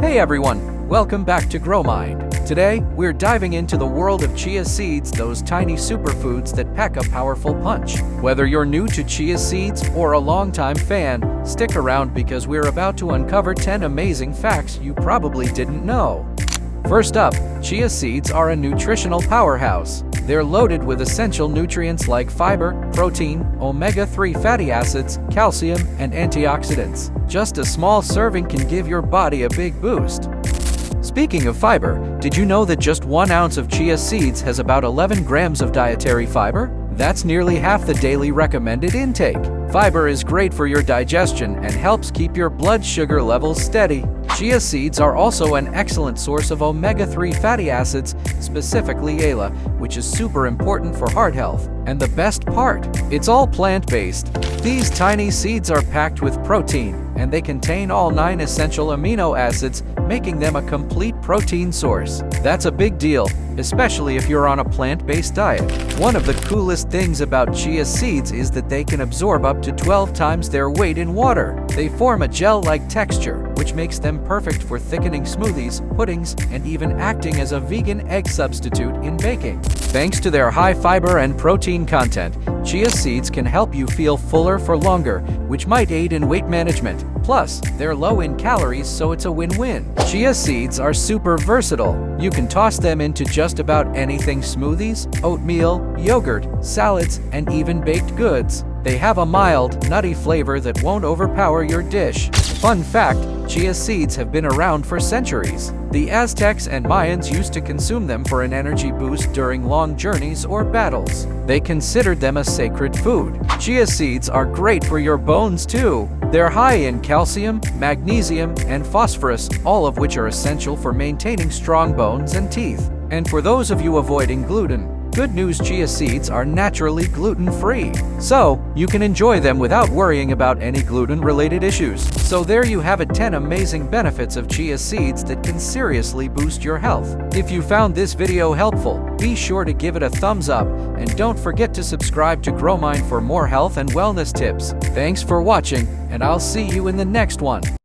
Hey everyone, welcome back to Growmind. Today, we're diving into the world of chia seeds, those tiny superfoods that pack a powerful punch. Whether you're new to chia seeds or a longtime fan, stick around because we're about to uncover 10 amazing facts you probably didn't know. First up, chia seeds are a nutritional powerhouse. They're loaded with essential nutrients like fiber, protein, omega-3 fatty acids, calcium, and antioxidants. Just a small serving can give your body a big boost. Speaking of fiber, did you know that just 1 ounce of chia seeds has about 11 grams of dietary fiber? That's nearly half the daily recommended intake. Fiber is great for your digestion and helps keep your blood sugar levels steady. Chia seeds are also an excellent source of omega-3 fatty acids, specifically ALA, which is super important for heart health. And the best part, it's all plant-based. These tiny seeds are packed with protein, and they contain all 9 essential amino acids, making them a complete protein source. That's a big deal, especially if you're on a plant-based diet. One of the coolest things about chia seeds is that they can absorb up to 12 times their weight in water. They form a gel-like texture, which makes them perfect for thickening smoothies, puddings, and even acting as a vegan egg substitute in baking. Thanks to their high fiber and protein content, chia seeds can help you feel fuller for longer, which might aid in weight management. Plus, they're low in calories, so it's a win-win. Chia seeds are super versatile. You can toss them into just about anything: smoothies, oatmeal, yogurt, salads, and even baked goods. They have a mild, nutty flavor that won't overpower your dish. Fun fact, chia seeds have been around for centuries. The Aztecs and Mayans used to consume them for an energy boost during long journeys or battles. They considered them a sacred food. Chia seeds are great for your bones too. They're high in calcium, magnesium, and phosphorus, all of which are essential for maintaining strong bones and teeth. And for those of you avoiding gluten, good news, chia seeds are naturally gluten-free, so you can enjoy them without worrying about any gluten-related issues. So there you have it, 10 amazing benefits of chia seeds that can seriously boost your health. If you found this video helpful, be sure to give it a thumbs up, and don't forget to subscribe to Growmind for more health and wellness tips. Thanks for watching, and I'll see you in the next one.